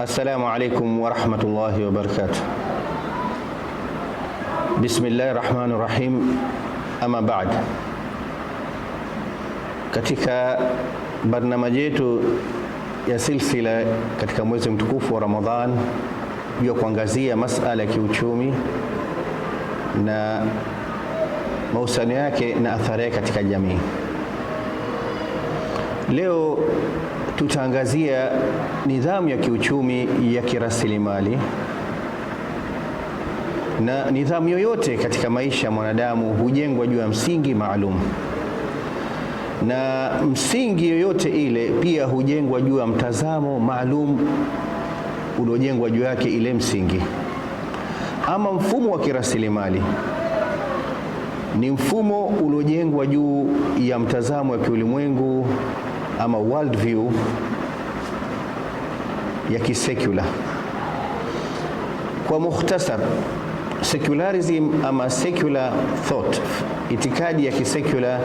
Assalamu alaikum warahmatullahi wabarakatuh. Bismillahir rahmanir rahim. Ama baad, katika barnamaji yetu ya silsila katika mwezi mtukufu wa Ramadhan ya kuangazia masala ya kiuchumi na mahusiano yake na athari yake katika jamii, leo tutaangazia nidhamu ya kiuchumi ya kirasilimali. Na nidhamu yoyote katika maisha ya mwanadamu hujengwa juu ya msingi maalum, na msingi yoyote ile pia hujengwa juu ya mtazamo maalum uliojengwa juu yake ile msingi. Ama mfumo wa kirasilimali ni mfumo uliojengwa juu ya mtazamo wa kiulimwengu ama world view ya kisekula. Kwa mukhtasar, secularism ama secular thought, itikadi ya kisekula,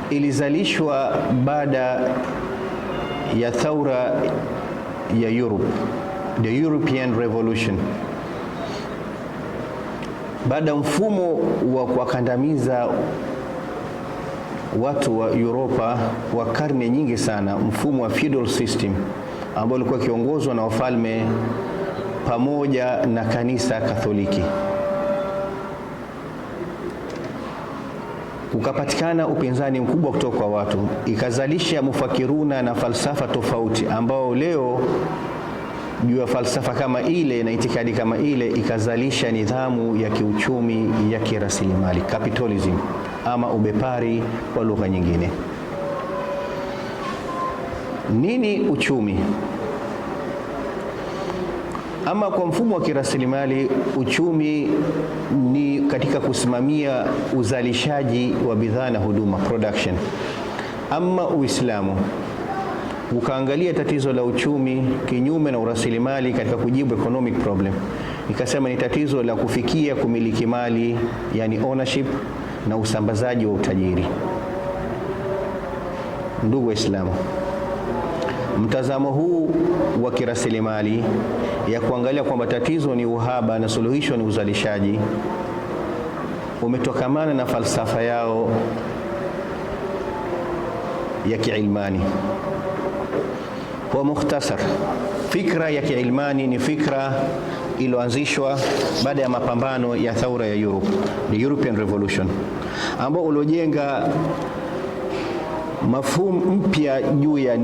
ilizalishwa baada ya thaura ya Europe, the European Revolution. Baada mfumo wa kuwakandamiza watu wa Europa wa karne nyingi sana, mfumo wa feudal system ambao ulikuwa kiongozwa na wafalme pamoja na kanisa Katholiki, ukapatikana upinzani mkubwa kutoka kwa watu, ikazalisha mufakiruna na falsafa tofauti, ambao leo juu ya falsafa kama ile na itikadi kama ile ikazalisha nidhamu ya kiuchumi ya kirasilimali, capitalism ama ubepari kwa lugha nyingine. Nini uchumi? Ama kwa mfumo wa kirasilimali, uchumi ni katika kusimamia uzalishaji wa bidhaa na huduma, production. Ama Uislamu ukaangalia tatizo la uchumi kinyume na urasilimali katika kujibu economic problem, ikasema ni tatizo la kufikia kumiliki mali, yani ownership, na usambazaji wa utajiri. Ndugu Waislamu, mtazamo huu wa kirasilimali ya kuangalia kwamba tatizo ni uhaba na suluhisho ni uzalishaji umetokamana na falsafa yao ya kiilmani. Kwa mukhtasar, fikra ya kiilmani ni fikra iliyoanzishwa baada ya mapambano ya thaura ya Europe, the European Revolution, ambao uliojenga mafhumu mpya juu ya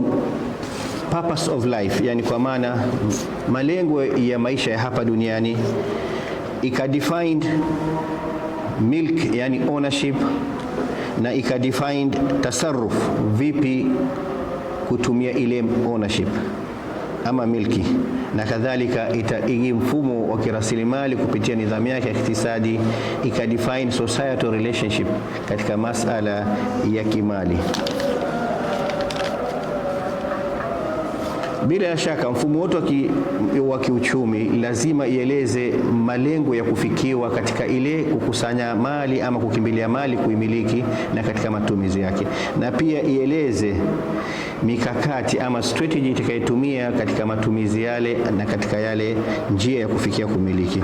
purpose of life, yani kwa maana malengo ya maisha ya hapa duniani. Ika-defined milk, yani ownership, na ika-defined tasarruf, vipi kutumia ile ownership ama milki, na kadhalika itaigi mfumo wa kirasilimali kupitia nidhamu yake ya iktisadi, ika-define societal relationship katika masala ya kimali. Bila shaka mfumo wote wa kiuchumi lazima ieleze malengo ya kufikiwa katika ile kukusanya mali ama kukimbilia mali kuimiliki na katika matumizi yake, na pia ieleze mikakati ama strategy itakayotumia katika matumizi yale na katika yale njia ya kufikia kumiliki.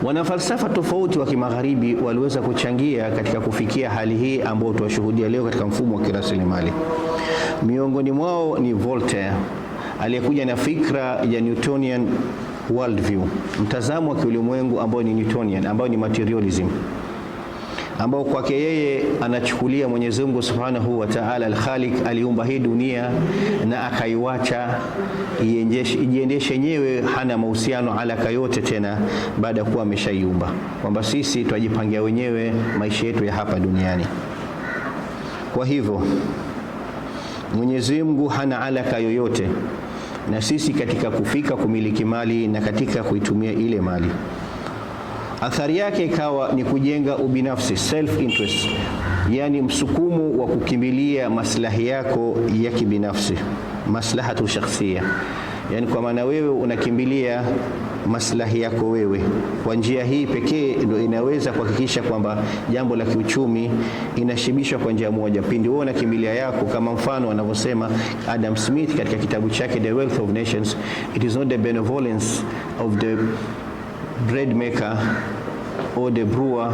Wanafalsafa tofauti wa kimagharibi waliweza kuchangia katika kufikia hali hii ambayo tunashuhudia leo katika mfumo wa kirasilimali. Miongoni mwao ni Voltaire, aliyekuja na fikra ya Newtonian worldview, mtazamo wa kiulimwengu ambao ni Newtonian, ambao ni materialism, ambao kwake yeye anachukulia Mwenyezi Mungu Subhanahu wa Ta'ala al-Khaliq aliumba hii dunia na akaiwacha ijiendeshe yenyewe, hana mahusiano alaka yote tena baada ya kuwa ameshaiumba, kwamba sisi tujipangia wenyewe maisha yetu ya hapa duniani. Kwa hivyo Mwenyezi Mungu hana alaka yoyote na sisi katika kufika kumiliki mali na katika kuitumia ile mali. Athari yake ikawa ni kujenga ubinafsi, self interest, yani msukumo wa kukimbilia maslahi yako ya kibinafsi, maslahatu shakhsia, yani kwa maana wewe unakimbilia maslahi yako wewe. Kwa njia hii pekee ndio inaweza kuhakikisha kwamba jambo la kiuchumi inashibishwa kwa njia moja. Pindi wewe unakimbilia yako, kama mfano anavyosema Adam Smith katika kitabu chake The Wealth of Nations, it is not the benevolence of the bread maker or the brewer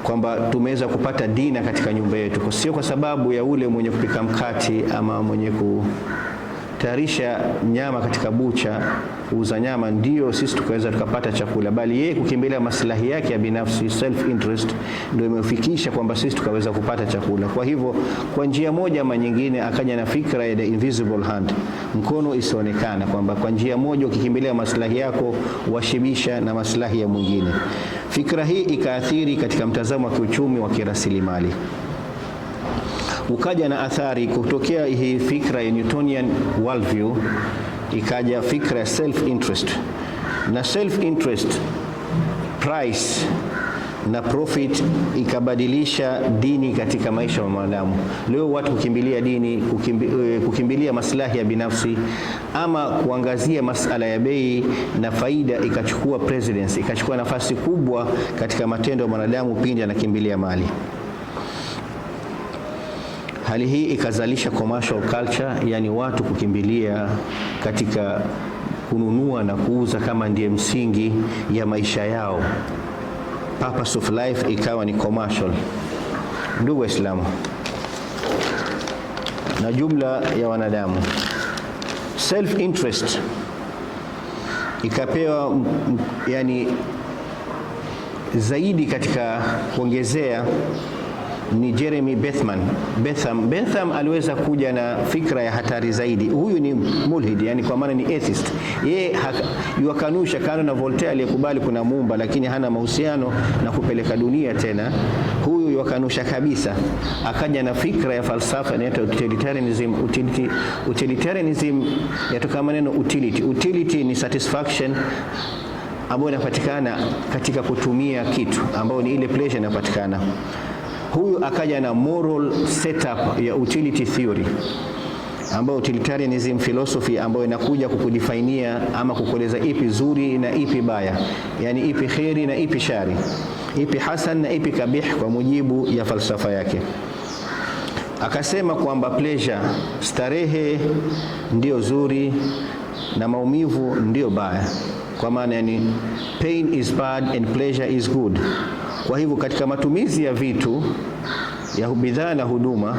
kwamba tumeweza kupata dina katika nyumba yetu, sio kwa sababu ya ule mwenye kupika mkati ama mwenye kutayarisha nyama katika bucha kuuza nyama ndio sisi tukaweza tukapata chakula, bali yeye kukimbilia maslahi yake ya binafsi, self interest, ndio imefikisha kwamba sisi tukaweza kupata chakula. Kwa hivyo kwa njia moja ama nyingine akaja na fikra ya the invisible hand, mkono isionekana, kwamba kwa njia moja ukikimbilia maslahi yako washibisha na maslahi ya mwingine. Fikra hii ikaathiri katika mtazamo wa kiuchumi wa kirasilimali. Ukaja na athari kutokea hii fikra ya Newtonian worldview, ikaja fikra ya self interest, na self interest, price na profit ikabadilisha dini katika maisha ya mwanadamu. Leo watu kukimbilia dini, kukimbilia maslahi ya binafsi ama kuangazia masala ya bei na faida, ikachukua precedence, ikachukua nafasi kubwa katika matendo ya mwanadamu pindi anakimbilia mali. Hali hii ikazalisha commercial culture, yani watu kukimbilia katika kununua na kuuza kama ndiye msingi ya maisha yao. Purpose of life ikawa ni commercial. Ndugu Waislamu na jumla ya wanadamu, self interest ikapewa yani zaidi katika kuongezea ni Jeremy Bentham aliweza kuja na fikra ya hatari zaidi. Huyu ni mulhid, yani kwa maana ni atheist. Yeye yukanusha kando na Voltaire aliyekubali kuna muumba lakini hana mahusiano na kupeleka dunia tena. Huyu yukanusha kabisa. Akaja na fikra ya falsafa inaitwa utilitarianism. Utilitarianism yatoka maneno utility. Utility ni satisfaction ambayo inapatikana katika kutumia kitu, ambayo ni ile pleasure inapatikana. Huyu akaja na moral setup ya utility theory, ambayo utilitarianism philosophy, ambayo inakuja kukudefainia ama kukueleza ipi zuri na ipi baya, yani ipi khairi na ipi shari, ipi hasan na ipi kabih kwa mujibu ya falsafa yake. Akasema kwamba pleasure, starehe ndio zuri na maumivu ndio baya, kwa maana yani pain is bad and pleasure is good. Kwa hivyo katika matumizi ya vitu ya bidhaa na huduma,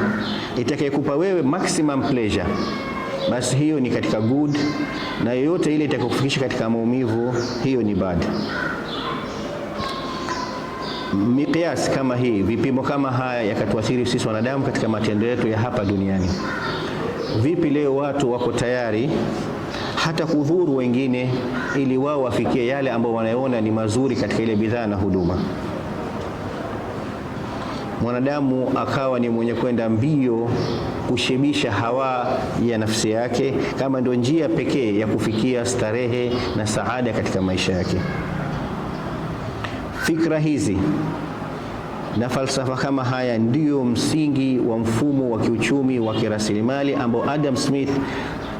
itakayekupa wewe maximum pleasure, basi hiyo ni katika good, na yoyote ile itakayokufikisha katika maumivu, hiyo ni bad. Miqyas kama hii, vipimo kama haya yakatuathiri sisi wanadamu katika matendo yetu ya hapa duniani. Vipi leo watu wako tayari hata kudhuru wengine ili wao wafikie yale ambao wanaona ni mazuri katika ile bidhaa na huduma? Mwanadamu akawa ni mwenye kwenda mbio kushibisha hawa ya nafsi yake kama ndio njia pekee ya kufikia starehe na saada katika maisha yake. Fikra hizi na falsafa kama haya ndiyo msingi wa mfumo wa kiuchumi wa kirasilimali ambao Adam Smith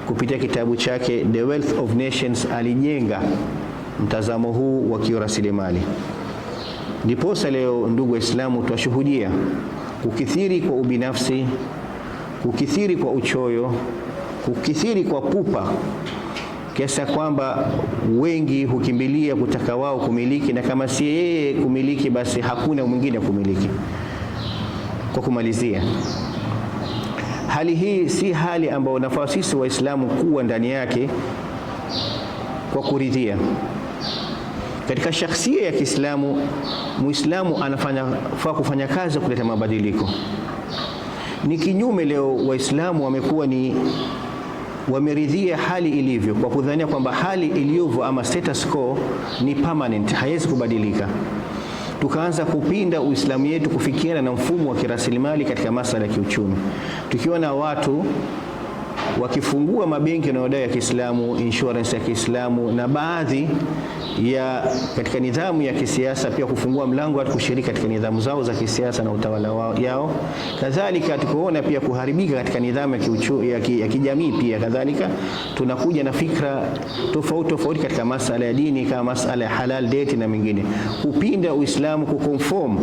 kupitia kitabu chake The Wealth of Nations alijenga mtazamo huu wa kirasilimali. Ndiposa leo ndugu Waislamu twashuhudia kukithiri kwa ubinafsi, kukithiri kwa uchoyo, kukithiri kwa pupa, kiasi kwamba wengi hukimbilia kutaka wao kumiliki, na kama si yeye kumiliki basi hakuna mwingine kumiliki. Kwa kumalizia, hali hii si hali ambayo nafaa sisi Waislamu kuwa ndani yake kwa kuridhia. Katika shakhsia ya Kiislamu, Muislamu anafaa kufanya kazi kuleta mabadiliko. Ni kinyume leo Waislamu wamekuwa ni wameridhia hali ilivyo kwa kudhania kwamba hali ilivyo ama status quo ni permanent, haiwezi kubadilika. Tukaanza kupinda Uislamu yetu kufikiana na mfumo wa kirasilimali katika masuala ya kiuchumi, tukiwa na watu wakifungua mabenki yanayodai ya Kiislamu, insurance ya Kiislamu, na baadhi ya katika nidhamu ya kisiasa pia kufungua mlango wa kushiriki katika nidhamu zao za kisiasa na utawala wao yao. Kadhalika tukoona pia kuharibika katika nidhamu ya kijamii pia. Kadhalika tunakuja na fikra tofauti katika masala ya dini, kama masala ya halal date na mengine. Kupinda Uislamu kuconform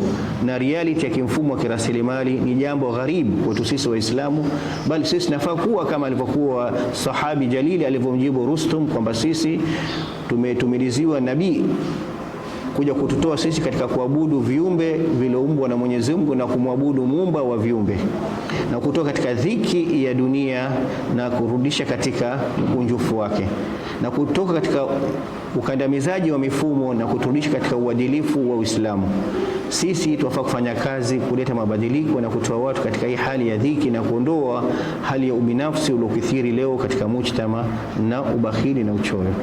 na reality ya kimfumo wa kirasilimali ni jambo gharibu kwetu sisi Waislamu, bali sisi nafaa kuwa kama alivyokuwa sahabi jalili alivyomjibu Rustum kwamba sisi tumeliziwa nabii kuja kututoa sisi katika kuabudu viumbe vilioumbwa na Mwenyezi Mungu na kumwabudu muumba wa viumbe, na kutoka katika dhiki ya dunia na kurudisha katika ukunjufu wake, na kutoka katika ukandamizaji wa mifumo na kuturudisha katika uadilifu wa Uislamu. Sisi tunafaa kufanya kazi kuleta mabadiliko na kutoa watu katika hii hali ya dhiki na kuondoa hali ya ubinafsi uliokithiri leo katika mujtama na ubakhili na uchoyo.